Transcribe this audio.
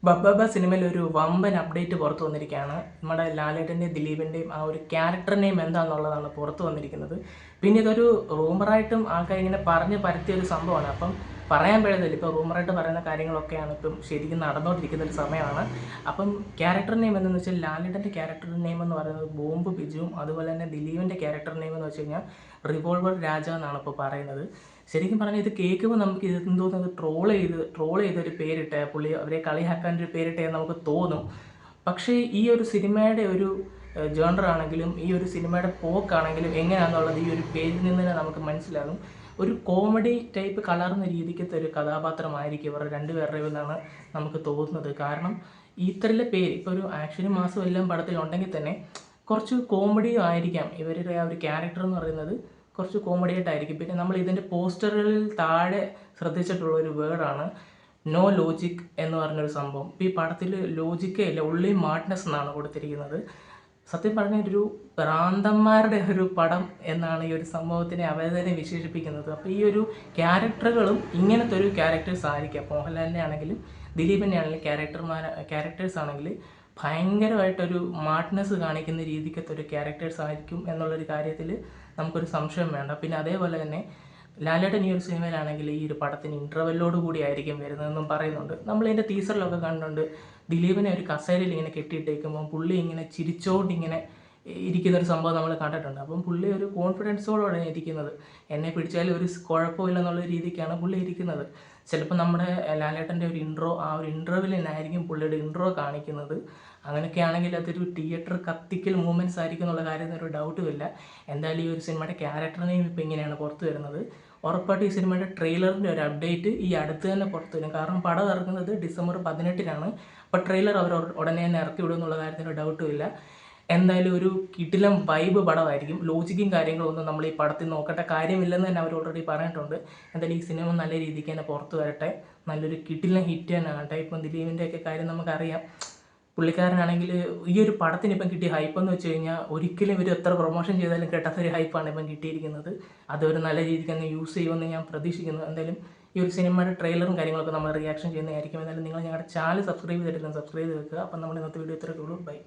ബബ്ബബ്ബ സിനിമയിൽ ഒരു വമ്പൻ അപ്ഡേറ്റ് പുറത്തു വന്നിരിക്കുകയാണ്. നമ്മുടെ ലാലേട്ടൻ്റെയും ദിലീപിൻ്റെയും ആ ഒരു ക്യാരക്ടർ നെയിം എന്താണെന്നുള്ളതാണ് പുറത്തു വന്നിരിക്കുന്നത്. പിന്നെ ഇതൊരു റൂമറായിട്ടും ആൾക്കാർ ഇങ്ങനെ പറഞ്ഞ് പരത്തിയ ഒരു സംഭവമാണ്. അപ്പം പറയാൻ പറ്റുന്നില്ല. ഇപ്പോൾ റൂമറായിട്ട് പറയുന്ന കാര്യങ്ങളൊക്കെയാണ് ഇപ്പം ശരിക്കും നടന്നുകൊണ്ടിരിക്കുന്ന ഒരു സമയമാണ്. അപ്പം ക്യാരക്ടർ നെയിം എന്താണെന്ന് വെച്ചാൽ ലാലേട്ടൻ്റെ ക്യാരക്ടർ നെയിം എന്ന് പറയുന്നത് ബോംബ് ബിജുവും അതുപോലെ തന്നെ ദിലീപിൻ്റെ ക്യാരക്ടർ നെയിം എന്ന് വെച്ച് കഴിഞ്ഞാൽ റിവോൾവർ രാജ എന്നാണ് ഇപ്പോൾ പറയുന്നത്. ശരിക്കും പറഞ്ഞാൽ ഇത് കേൾക്കുമ്പോൾ നമുക്ക് ഇത് എന്തോന്നത് ട്രോൾ ചെയ്തൊരു പേരിട്ട് പുള്ളി അവരെ കളിയാക്കാൻ ഒരു പേരിട്ടേ നമുക്ക് തോന്നും. പക്ഷേ ഈ ഒരു സിനിമയുടെ ഒരു ജോണറാണെങ്കിലും ഈ ഒരു സിനിമയുടെ പോക്കാണെങ്കിലും എങ്ങനെയാണെന്നുള്ളത് ഈ ഒരു പേരിൽ നിന്ന് തന്നെ നമുക്ക് മനസ്സിലാകും. ഒരു കോമഡി ടൈപ്പ് കലർന്ന രീതിക്കത്തെ ഒരു കഥാപാത്രമായിരിക്കും ഇവരുടെ രണ്ടുപേരുടെയും എന്നാണ് നമുക്ക് തോന്നുന്നത്. കാരണം ഇത്തരത്തിലെ പേര് ഇപ്പോൾ ഒരു ആക്ഷനും മാസും എല്ലാം പടത്തിലുണ്ടെങ്കിൽ തന്നെ കുറച്ച് കോമഡിയും ആയിരിക്കാം ഇവരുടെ ആ ഒരു ക്യാരക്ടർ എന്ന് പറയുന്നത്. കുറച്ച് കോമഡി ആയിട്ടായിരിക്കും. പിന്നെ നമ്മൾ ഇതിൻ്റെ പോസ്റ്ററുകളിൽ താഴെ ശ്രദ്ധിച്ചിട്ടുള്ള ഒരു വേർഡാണ് നോ ലോജിക് എന്ന് പറഞ്ഞൊരു സംഭവം. ഇപ്പോൾ ഈ പടത്തിൽ ലോജിക്കേ ഇല്ല, ഉള്ളി മാഡ്നസ് എന്നാണ് കൊടുത്തിരിക്കുന്നത്. സത്യം പറഞ്ഞാൽ ഒരു ഭ്രാന്തന്മാരുടെ ഒരു പടം എന്നാണ് ഈ ഒരു സംഭവത്തിനെ അവർ തന്നെ വിശേഷിപ്പിക്കുന്നത്. അപ്പോൾ ഈ ഒരു ക്യാരക്ടറുകളും ഇങ്ങനത്തെ ഒരു ക്യാരക്ടേഴ്സ് ആയിരിക്കാം. മോഹൻലാലിനെ ആണെങ്കിലും ദിലീപിനെ ആണെങ്കിലും ക്യാരക്ടേഴ്സ് ആണെങ്കിൽ ഭയങ്കരമായിട്ടൊരു മാഡ്നസ് കാണിക്കുന്ന രീതിക്കത്തെ ഒരു ക്യാരക്ടേഴ്സ് ആയിരിക്കും എന്നുള്ളൊരു കാര്യത്തിൽ നമുക്കൊരു സംശയം വേണ്ട. പിന്നെ അതേപോലെ തന്നെ ലാലേട്ടൻ ഈ ഒരു സിനിമയിലാണെങ്കിൽ ഈ ഒരു പടത്തിന് ഇൻ്റർവെല്ലോട് കൂടി ആയിരിക്കും വരുന്നതെന്നും പറയുന്നുണ്ട്. നമ്മൾ ഇതിൻ്റെ ടീസറിലൊക്കെ കണ്ടുകൊണ്ട് ദിലീപിനെ ഒരു കസേരയിൽ ഇങ്ങനെ കെട്ടിയിട്ടേക്കുമ്പോൾ പുള്ളി ഇങ്ങനെ ചിരിച്ചോണ്ട് ഇങ്ങനെ ഇരിക്കുന്നൊരു സംഭവം നമ്മൾ കണ്ടിട്ടുണ്ട്. അപ്പം പുള്ളി ഒരു കോൺഫിഡൻസോടെയാണ് ഇരിക്കുന്നത്. എന്നെ പിടിച്ചാലും ഒരു കുഴപ്പമില്ലെന്നുള്ള രീതിക്കാണ് പുള്ളി ഇരിക്കുന്നത്. ചിലപ്പോൾ നമ്മുടെ ലാലേട്ടൻ്റെ ഒരു ആ ഒരു ഇൻട്രോവിൽ തന്നെയായിരിക്കും പുള്ളിയുടെ ഇൻട്രോ കാണിക്കുന്നത്. അങ്ങനെയൊക്കെ ആണെങ്കിൽ അതൊരു തിയേറ്റർ കത്തിക്കൽ മൂവ്മെൻറ്റ്സ് ആയിരിക്കും എന്നുള്ള കാര്യത്തിൽ ഒരു ഡൗട്ടുമില്ല. എന്തായാലും ഈ ഒരു സിനിമയുടെ ക്യാരക്ടറിനെയും ഇപ്പോൾ ഇങ്ങനെയാണ് പുറത്തു വരുന്നത്. ഉറപ്പായിട്ട് ഈ സിനിമയുടെ ട്രെയിലറിൻ്റെ ഒരു അപ്ഡേറ്റ് ഈ അടുത്ത് തന്നെ പുറത്തു വരും. കാരണം പടം ഇറങ്ങുന്നത് ഡിസംബർ 18-നാണ്. അപ്പോൾ ട്രെയിലർ അവർ ഉടനെ തന്നെ ഇറക്കി വിടും എന്നുള്ള കാര്യത്തിൽ ഡൗട്ടുമില്ല. എന്തായാലും ഒരു കിടിലം വൈബ് പടമായിരിക്കും. ലോജിക്കും കാര്യങ്ങളൊന്നും നമ്മൾ ഈ പടത്തിൽ നോക്കേണ്ട കാര്യമില്ലെന്ന് തന്നെ അവർ ഓൾറെഡി പറഞ്ഞിട്ടുണ്ട്. എന്തായാലും ഈ സിനിമ നല്ല രീതിക്ക് തന്നെ പുറത്ത് വരട്ടെ. നല്ലൊരു കിടിലം ഹിറ്റ് തന്നെ ആകട്ടെ. ഇപ്പം ദിലീപിൻ്റെയൊക്കെ കാര്യം നമുക്കറിയാം. പുള്ളിക്കാരനാണെങ്കിൽ ഈ ഒരു പടത്തിന് ഇപ്പം കിട്ടിയ ഹൈപ്പ് എന്ന് വെച്ച് കഴിഞ്ഞാൽ ഒരിക്കലും ഇവർ എത്ര പ്രൊമോഷൻ ചെയ്താലും കിട്ടാത്തൊരു ഹൈപ്പാണ് ഇപ്പം കിട്ടിയിരിക്കുന്നത്. അതൊരു നല്ല രീതിക്ക് തന്നെ യൂസ് ചെയ്യുമെന്ന് ഞാൻ പ്രതീക്ഷിക്കുന്നു. എന്തായാലും ഈ ഒരു സിനിമയുടെ ട്രെയിലറും കാര്യങ്ങളൊക്കെ നമ്മൾ റിയാക്ഷൻ ചെയ്യുന്നതായിരിക്കും. എന്തായാലും നിങ്ങൾ ഞങ്ങളുടെ ചാനൽ സബ്സ്ക്രൈബ് ചെയ്തിട്ടില്ല, സബ്സ്ക്രൈബ് ചെയ്ത് വെക്കുക. അപ്പം നമ്മുടെ ഇന്നത്തെ വീഡിയോ ഇത്രയൊക്കെ ഉള്ളൂ. ബൈ.